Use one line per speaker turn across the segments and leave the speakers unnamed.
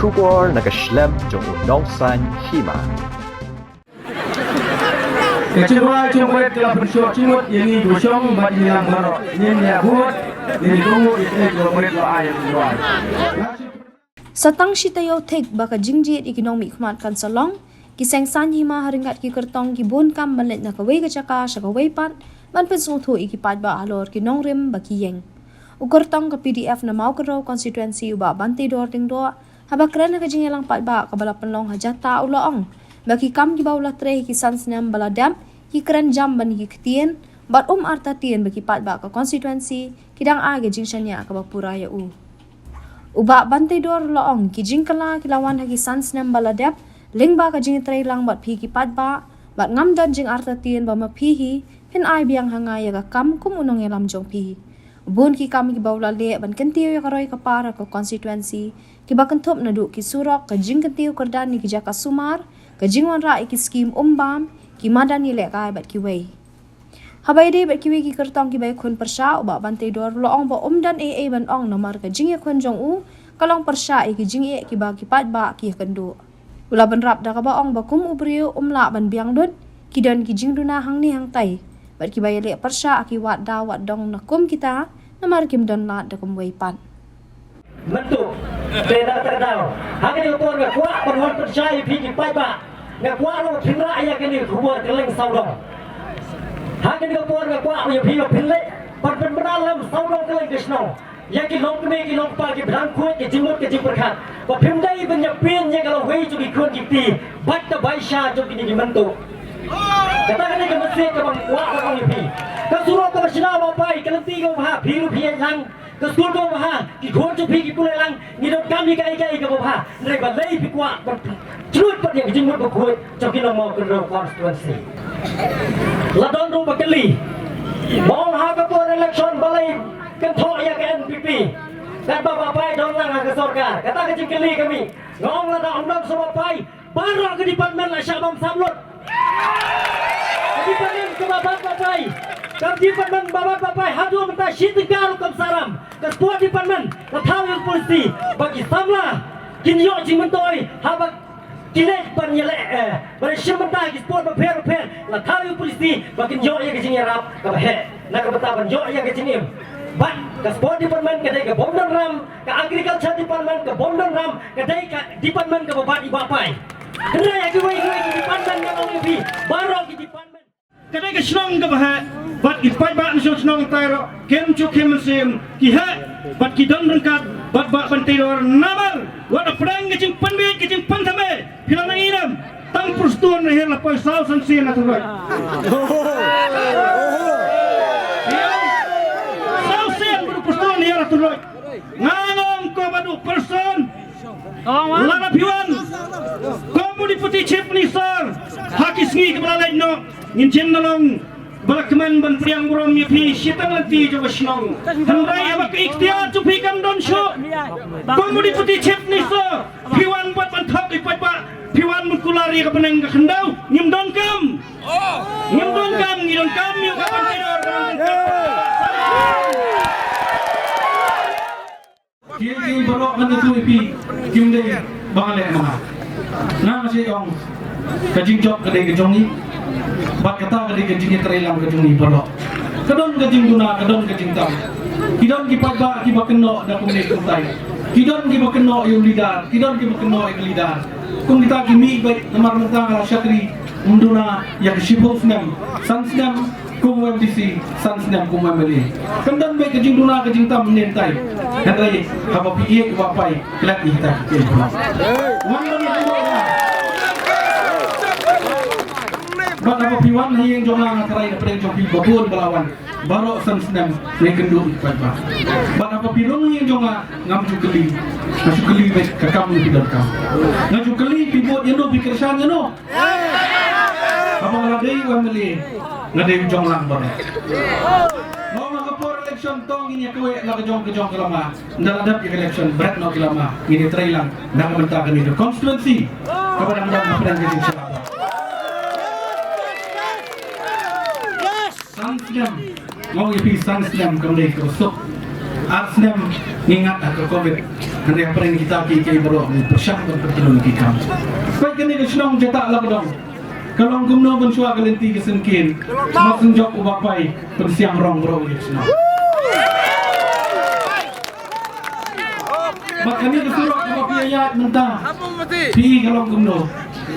Kubor nakaslem jong unongsan hima.
Kecewa cuma telah bersyukur cimut yang ini gosong bagi yang baru ini ya buat ini tunggu itu kalau mereka ayat luar.
Satang sitayo tek baka jingjit ekonomi khmat kan salong kiseng san hima haringat ki kertong ki bon kam malet na kawai gachaka sa kawai pat man pensung thu iki pat ba halor ki nongrim baki yeng ukertong ke PDF na mau kero constituency uba banti dor ding do habakran ka jingelang pat ba kabala penlong hajata uloong baki kam ki bawla tre ki san snam baladam ki kran jam ban ki ktien bat arta tien baki pat ba ka constituency kidang age jingshanya ka bapura ya uba bantai dor loong ki jingkala kilawan hagi sans nam baladap lingba ka jing trai lang bat phi ki pat ba bat ngam dan jing arta tien ba ma phi hi pin ai biang hanga ya ga kam kum unong elam jong phi bun ki kam ki bawla le ban kentiu ya karoi ka para ka constituency ki ba kan thop na du ki surok ka jing kentiu kardan ni ki jaka sumar ka jingwan ra ki scheme umbam ki madan ni le ka bat ki wei habai de bat kiwi ki kertong ki bai khun persha ba bantai dor loong ba dan e ban ong nomar ka jing khun jong u kalong persha ki jing e ki ba ki pat ba ki kandu ula ban rap da ka ba ong ba kum ubriu la ban biang dun ki don ki jing duna hang ni hang tai bat ki bai le persha ki wat da wat dong na kum kita nomar kim don la da kum wei pan
bentuk tidak terdau hang ni ko ga kwa ban persha ki ki pat ba ga kwa lo thira ya ke ni khubur keleng saudong hang ni ko ga kwa ya phi phin le ban ban lam saudong keleng krisno yang ki long kme ki long pa ki bran khoi ki jimut ki jim perkhat wa phim dai ban ya pin yang kalau wei chu ki khon ki ti bat ta bai sha chu ki ni mantu kata kan ni mesti ka bang wa ka ni phi ka suro ka sina ba pai ka ti ko ha phi ru phi lang ka skul ko ha ki khon chu phi ki pulai lang ni do kam ni kai kai ka ba ha nei ba lei phi kwa ban chlut pat yang jimut ba khoi chu ki no mo ka ro constituency la don ru ba kali mong ha ka por election balai kan thok ya ke NPP kan bapa pai dong lang ke sorkar kata ke cikeli kami ngong la da ondong sama pai baru ke department la syabam samlut ke department ke bapa pai ke department bapa pai hadu minta shitikar kam saram ke sport department ke thau yang polisi bagi samla kinyo jing mentoi habak kilek panyele bari shimenta ki sport ba pher la thau yang polisi bagi yo ya ke jing rap ke he na ke betaban yo ya ke jing But ke sport department kedai ke bom dan ram ke agriculture department ke bom dan ram kedai ke department ke babat ibapai kedai ya ke wei department ke OMP baru ke department kedai ke snong ke bah bat ipai ba nso snong tairo kem chu kem sim ki ha bat ki don rengkat bat ba bantiror namal wat aprang ke jing panbe ke jing pantame hilang ngiram tang perstuan rehel la pai sau sanksi na turoi ngangong ko badu person lana piwan komu deputy chief minister hakis ngi kebalai no ngin chen nalong balakman ban priang burom mi phi sitang lanti jo basnong handai abak ikhtiar chu phi kam don sho komu deputy chief minister piwan bat ban thak ipat ba piwan mun kulari ka peneng ka khandau ngim don kam yo ka ban Kini baru menentu ipi kimde bangale mah. Nah masih yang kajing job kedai kejong ni, bat kata kedai kajing terelam kejong ni baru. Kedon kajing guna, kedon kajing tam. Kidon kipat ba kibakeno dah kumne kuntai. Kidon kibakeno yung lidar, kidon kibakeno yung lidar. Kung kita kimi baik nomor mentang ala syakri munduna yang shibov nem, sansnem kumwem disi sansnem kumwem beli. Kendon baik kajing guna kajing tam nentai. Henry haba piye wapai kelak kita ke Bak apa piwan yang jongang akarai na preng jopi babun balawan baro sansnem nekendu ikpa bak apa pirong yang jonga ngam jukeli masukeli be kakam ni pidan kam ngajukeli pibot yendo pikirsan yendo apa ngadei wameli ngadei jonglang baro election tong ini kowe la kejong kelama ndaladap ke election berat no kelama ini trailang nang mentakan itu constituency kepada menang pedang jadi siapa sansnyam mau ipi sansnyam kembali ke sok arsnyam ingat ke covid
Hari apa yang kita kiki baru persiapan perkilun kita. Baik kini kesenang cetak lah dong. Kalau gumno bensua kalenti kesengkin, maksud jok ubapai persiang rong bro kesenang. Makanya kesuruh ubapai ayat mentah. Pi kalau gumno,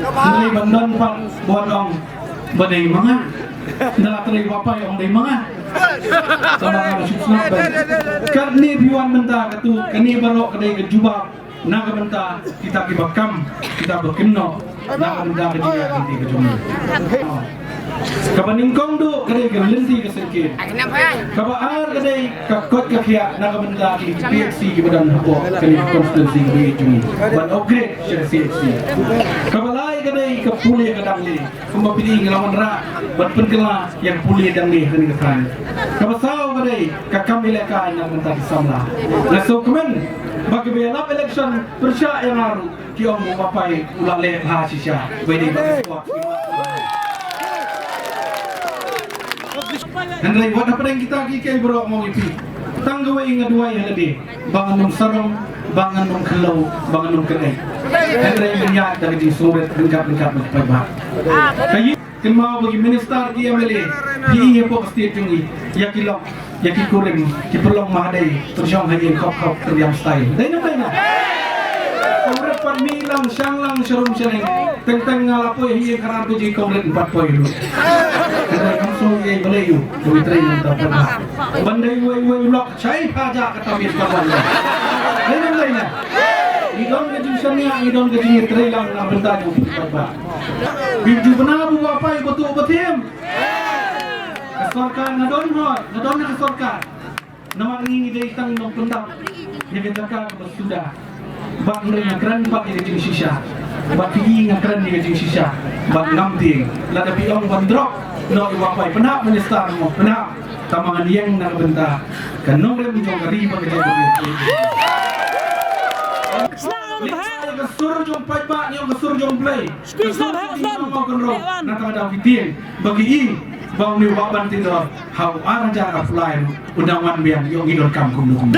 mulai bandan pak buat dong, badai manga. Dah terai ubapai orang dai manga. Sama kalau susah. Karni biwan mentah katu, kani baru kedai kejubah. Naga benta kita kibakam kita berkenno naga benta dia kita kejumlah. Kapaningkong do kadai kerlenti kesengkin. Kabaar kadai kakot kakia naga benta di PXC badan hapo kani konstitusi kejumi. Ban upgrade syar CXC. Kabalai kadai kapuli kadangli. Kumbapili ngelawan ra ban penkela yang puli dangli kani kesan. Kabasau kadai kakamileka naga benta disamla. Laso komen bagi belap election persya yang haru kiong mupapai ulale hasisya wedi bakwa Hendrai buat apa yang kita kikai bro mau ipi tanggawai ngaduai halade bangan nung sarong bangan nung kelau bangan nung kedai Hendrai menyak dari di surat lengkap-lengkap berpabak kayi kemau bagi minister ki MLA ki hepo state jungi yakilok yaki kuring ki pelong mahadai terjong hayin kop terdiam style dai na kongres parmilang syanglang serum seneng teng ngalapoi hiye karan puji kongres 4 poin lu kadai langsung ye beleyu duit train dapat bandai wei lok chai paja kata bis kawan dai na idon ke jusannya idon ke jing train lang na bentaju ba biju benabu apa betul betim kesorkan ngadon na kesorkan nama ini dia istang nong pendap yang kita sudah bak mereka keren bak dia jing sisa bak pi ngakren dia jing sisa bak ngamting lada piong bandrok no iwapai penap menyestar mo penap tamangan yang nak benta kan nong rem jong gari bak dia kesur jong pajak ni kesur jong play kesur jong mau kenro nak ada fitien bagi i bang ni waban tindo how arja apply undangan biang yung idon kampung dulu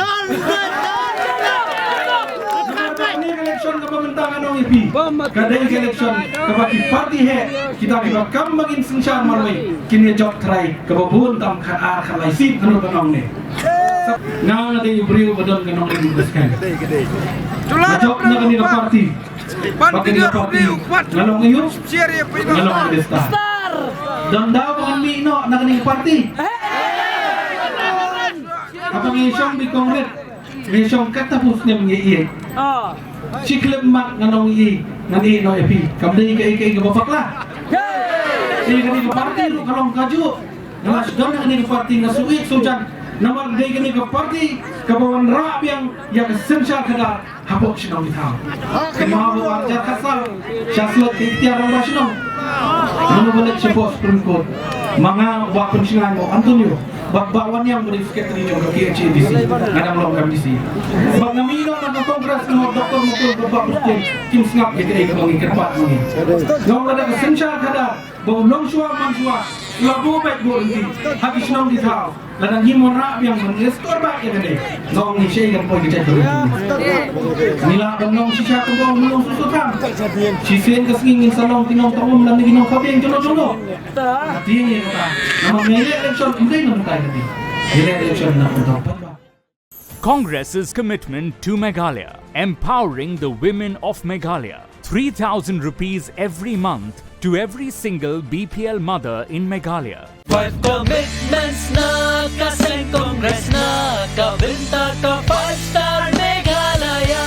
ini election ke pemerintahan orang IP kadai election ke bagi parti he kita dibakam bagin sensyar marwai kini job try ke babun tam khat khalai sip kanu kanong ni nang ada ibriu badon kanong ni buskan job na kani ke parti parti ngalong ayun ngalong desta dan daw ang mino na kaning parti apa ngisong di kongres ngisong katapos niya mga siklep mak nganong ngani no epi kamday kay gabafakla kani ka parti lu kalong kaju ngalas don ngani ka parti ngasuik sujan namar day kani ka parti kabawan rap yang kesensya kada hapok sinong itaw kemahabu arja kasal syaslat ikhtiar ang rasyong ano balik si Boss Supreme Court mga wakon singan mo Antonio bagbawan yang modifikat ninyo ke KHDC ngadang longkam DC bag namino na kongres ng Dr. Mukul Babak Kim Snap kita ka mangi kerpat mangi ngong ada kesensya kada bawlong suwa mansua labu baik borinti habis nong di tao ladang himon rap yang mengestor bak ya kade ngong ni shay kan poy kecai nila nong sisya ko bawang mulong susutan sisyen kasingin salong tinong taom lang ginong kabeng jono tiye kata nama mele election hindi naman tayo di election na punta
Congress's commitment to Meghalaya, empowering the women of Meghalaya. 3,000 rupees every month to every single BPL mother in Meghalaya.
5 commitments na kasing Congress na kabinta ka 5-star Meghalaya.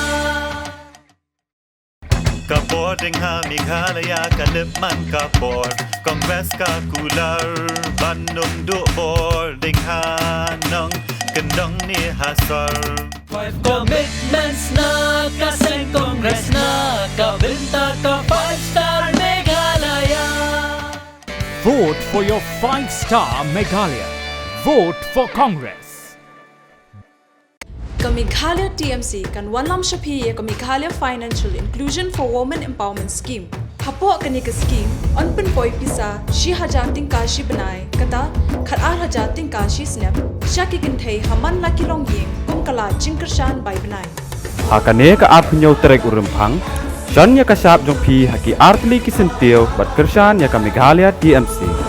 Kapording ha Meghalaya kalipman kapor Kongres ka kular Bandung do boarding ha nong kendong ni hasar
5 commitments na kasing Congress na kabinta ka 5-star Meghalaya.
Vote for your 5-star Meghalaya. Vote for Congress.
Meghalaya TMC kan Wanlam Shapi ka Meghalaya Financial Inclusion for Women Empowerment Scheme. Hapo kani ka scheme on pen poi pisa shi hajating kashi banai kata khat ar hajating kashi snap shaki kin thei haman la kilong ying kum kala jingkershan bai banai
Hakane ka apnyo trek urempang, Shan ya kasap jong pi haki artli ki sentio bat kershan ya ka Meghalaya TMC.